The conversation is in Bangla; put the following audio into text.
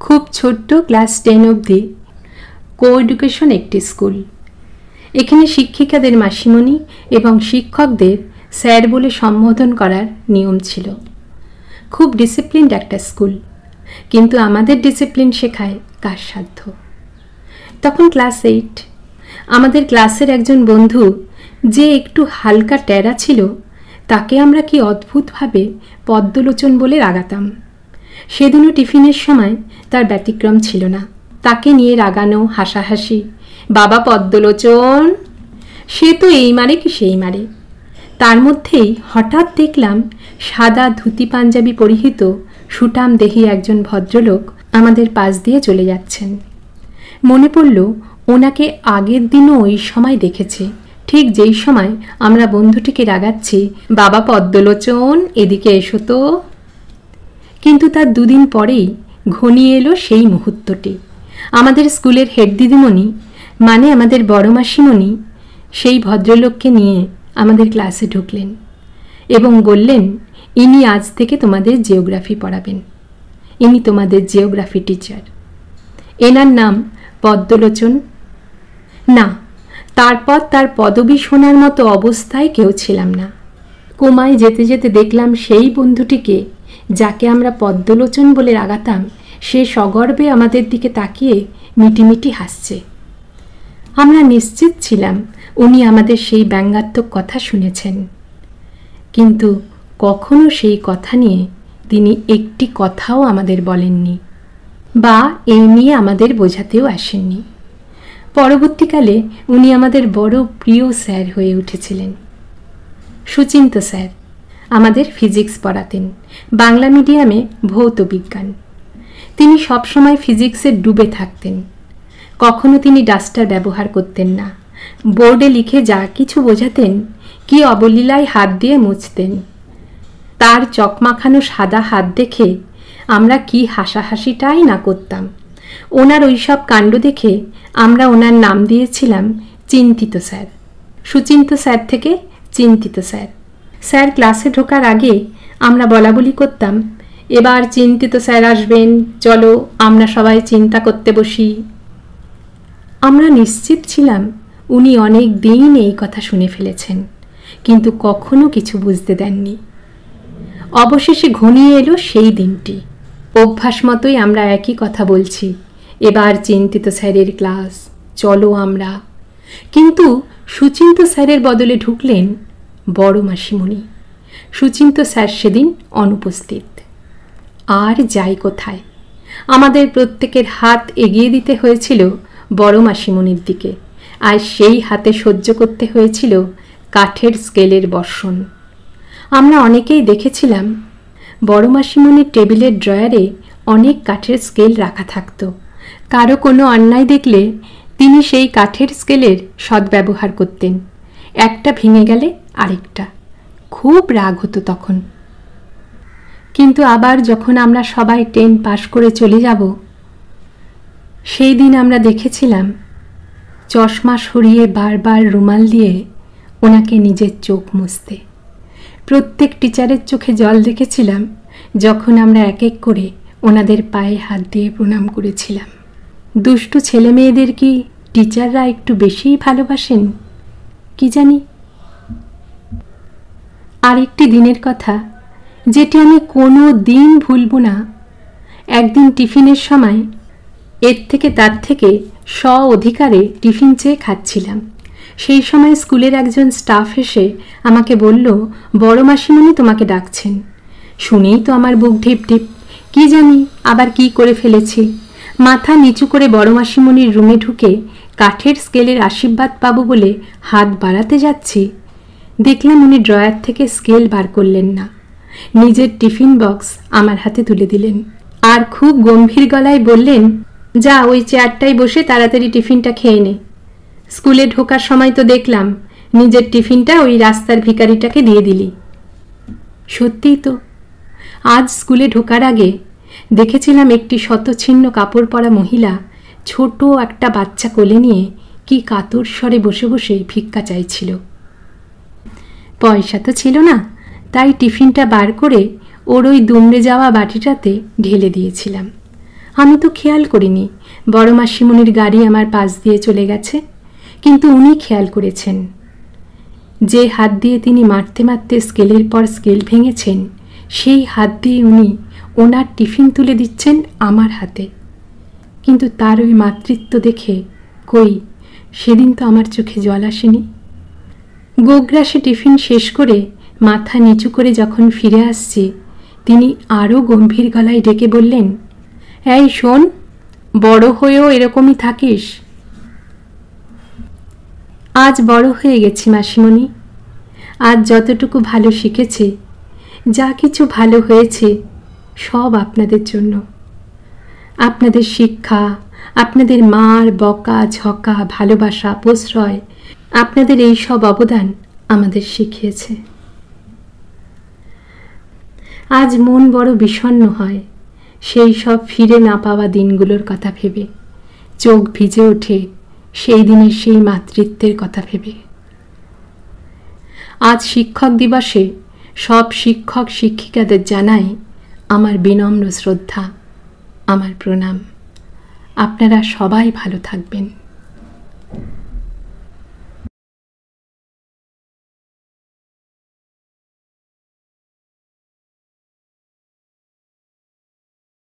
খুব ছোট্ট ক্লাস 10 অবধি কো এডুকেশন একটি স্কুল। এখানে শিক্ষিকাদের মাসিমণি এবং শিক্ষকদের স্যার বলে সম্বোধন করার নিয়ম ছিল। খুব ডিসিপ্লিনড একটা স্কুল, কিন্তু আমাদের ডিসিপ্লিন শেখায় কার সাধ্য। তখন ক্লাস 8। আমাদের ক্লাসের একজন বন্ধু যে একটু হালকা টেরা ছিল, তাকে আমরা কি অদ্ভুতভাবে পদ্মলোচন বলে রাগাতাম। সেদিনও টিফিনের সময় তার ব্যতিক্রম ছিল না। তাকে নিয়ে রাগানো, হাসাহাসি, বাবা পদ্মলোচন, সে তো এই মারে কি সেই মারে। তার মধ্যেই হঠাৎ দেখলাম সাদা ধুতি পাঞ্জাবি পরিহিত সুঠাম দেহী একজন ভদ্রলোক আমাদের পাশ দিয়ে চলে যাচ্ছেন। মনে পড়ল ওনাকে আগের দিনও ওই সময় দেখেছে, ঠিক যেই সময় আমরা বন্ধুটিকে রাগাচ্ছি, বাবা পদ্মলোচন এদিকে এসো তো। কিন্তু তার দুদিন পরেই ঘনিয়ে এলো সেই মুহূর্তটি। আমাদের স্কুলের হেড দিদিমণি, মানে আমাদের বড় মাসিমণি, সেই ভদ্রলোককে নিয়ে আমাদের ক্লাসে ঢুকলেন এবং বললেন, ইনি আজ থেকে তোমাদের জিওগ্রাফি পড়াবেন। ইনি তোমাদের জিওগ্রাফি টিচার। এনার নাম পদ্মলোচন। না, তারপর তার পদবি শোনার মতো অবস্থায় কেউ ছিলাম না। কোমায় যেতে যেতে দেখলাম সেই বন্ধুটিকে, যাকে আমরা পদ্মলোচন বলে রাগাতাম, সে সগর্বে আমাদের দিকে তাকিয়ে মিটিমিটি হাসছে। আমরা নিশ্চিত ছিলাম উনি আমাদের সেই ব্যঙ্গাত্মক কথা শুনেছেন, কিন্তু কখনো সেই কথা নিয়ে তিনি একটি কথাও আমাদের বলেননি, বা এই নিয়ে আমাদের বোঝাতেও আসেননি। পরবর্তীকালে উনি আমাদের বড় প্রিয় স্যার হয়ে উঠেছিলেন। সুচিন্ত স্যার আমাদের ফিজিক্স পড়াতেন, বাংলা মিডিয়ামে ভৌত বিজ্ঞান। তিনি সবসময় ফিজিক্সে ডুবে থাকতেন। কখনো তিনি ডাস্টার ব্যবহার করতেন না। বোর্ডে লিখে যা কিছু বোঝাতেন, কি অবলীলায় হাত দিয়ে মুছতেন। তার চকমাখানো সাদা হাত দেখে আমরা কি হাসাহাসিটাই না করতাম। ওনার ওইসব কাণ্ড দেখে আমরা ওনার নাম দিয়েছিলাম চিন্তিত স্যার। সুচিন্ত স্যার থেকে চিন্তিত স্যার। স্যার ক্লাসে ঢোকার আগে আমরা বলাবলি করতাম, এবার চিন্তিত স্যার আসবেন, চলো আমরা সবাই চিন্তা করতে বসি। আমরা নিশ্চিত ছিলাম উনি অনেক দিন এই কথা শুনে ফেলেছেন, কিন্তু কখনো কিছু বুঝতে দেননি। অবশেষে ঘনিয়ে এলো সেই দিনটি। অভ্যাস মতোই আমরা একই কথা বলছি, এবার চিন্তিত স্যারের ক্লাস, চলো আমরা। কিন্তু সুচিন্ত স্যারের বদলে ঢুকলেন বড় মাসিমণি। সুচিন্ত স্যার সেদিন অনুপস্থিত। আর যাই কোথায়, আমাদের প্রত্যেকের হাত এগিয়ে দিতে হয়েছিল বড় মাসিমণির দিকে, আর সেই হাতে সহ্য করতে হয়েছিল কাঠের স্কেলের বর্ষণ। আমরা অনেকেই দেখেছিলাম বড় মাসিমণির টেবিলের ড্রয়ারে অনেক কাঠের স্কেল রাখা থাকত। কারো কোনো অন্যায় দেখলে তিনি সেই কাঠের স্কেলের সদ্ব্যবহার করতেন। একটা ভেঙে গেলে আরেকটা। খুব রাগ হতো তখন। কিন্তু আবার যখন আমরা সবাই 10 পাশ করে চলে যাব, সেই দিন আমরা দেখেছিলাম চশমা সরিয়ে বারবার রুমাল দিয়ে ওনাকে নিজের চোখ মুছতে। প্রত্যেক টিচারের চোখে জল দেখেছিলাম যখন আমরা এক এক করে ওনাদের পায়ে হাত দিয়ে প্রণাম করেছিলাম। দুষ্টু ছেলে মেয়েদের কি টিচাররা একটু বেশিই ভালোবাসেন কি জানি। আরেকটি দিনের কথা, যেটি আমি কোনো দিন ভুলব না। একদিন টিফিনের সময় এর থেকে তার থেকে অধিকারে টিফিন চেয়ে খাচ্ছিলাম। সেই সময় স্কুলের একজন স্টাফ এসে আমাকে বলল, বড় মাসিমণি তোমাকে ডাকছেন। শুনেই তো আমার বুক ঢিপ ঢিপ, কি জানি আবার কি করে ফেলেছি। মাথা নিচু করে বড় মাসিমণির রুমে ঢুকে কাঠের স্কেলের আশীর্বাদ পাবো বলে হাত বাড়াতে যাচ্ছি, দেখলাম উনি ড্রয়ার থেকে স্কেল বার করলেন না, নিজের টিফিন বক্স আমার হাতে তুলে দিলেন, আর খুব গম্ভীর গলায় বললেন, যা ওই চেয়ারটায় বসে তাড়াতাড়ি টিফিনটা খেয়ে নে। স্কুলে ঢোকার সময় তো দেখলাম নিজের টিফিনটা ওই রাস্তার ভিখারিটাকে দিয়ে দিলি। সত্যিই তো, আজ স্কুলে ঢোকার আগে দেখেছিলাম একটি শতছিন্ন কাপড় পরা মহিলা ছোট একটা বাচ্চা কোলে নিয়ে কি কাতর স্বরে বসে বসে ভিক্ষা চাইছিল। পয়সা তো ছিল না, তাই টিফিনটা বার করে ওর ওই দুমড়ে যাওয়া বাটিটাতে ঢেলে দিয়েছিলাম। আমি তো খেয়াল করিনি বড় মাসিমণির গাড়ি আমার পাশ দিয়ে চলে গেছে, কিন্তু উনি খেয়াল করেছেন। যে হাত দিয়ে তিনি মারতে মারতে স্কেলের পর স্কেল ভেঙেছেন, সেই হাত দিয়ে উনি ওনার টিফিন তুলে দিচ্ছেন আমার হাতে। কিন্তু তার ওই মাতৃত্ব দেখে কই, সেদিন তো আমার চোখে জল আসেনি। গোগ্রাসে টিফিন শেষ করে মাথা নিচু করে যখন ফিরে আসছি, তিনি আরও গম্ভীর গলায় ডেকে বললেন, এই শোন, বড় হয়েও এরকমই থাকিস। আজ বড় হয়ে গেছি মাসিমণি। আজ যতটুকু ভালো শিখেছি, যা কিছু ভালো হয়েছে, সব আপনাদের জন্য। আপনাদের শিক্ষা, আপনাদের মার বকা ঝকা, ভালোবাসা, প্রশ্রয়, আপনাদের এই সব অবদান আমাদের শিখিয়েছে। আজ মন বড় বিষণ্ণ হয় সেই সব ফিরে না পাওয়া দিনগুলোর কথা ভেবে, চোখ ভিজে ওঠে সেই দিনের সেই মাতৃত্বের কথা ভেবে। আজ শিক্ষক দিবসে সব শিক্ষক শিক্ষিকাদের জানাই আমার বিনম্র শ্রদ্ধা, আমার প্রণাম। আপনারা সবাই ভালো থাকবেন।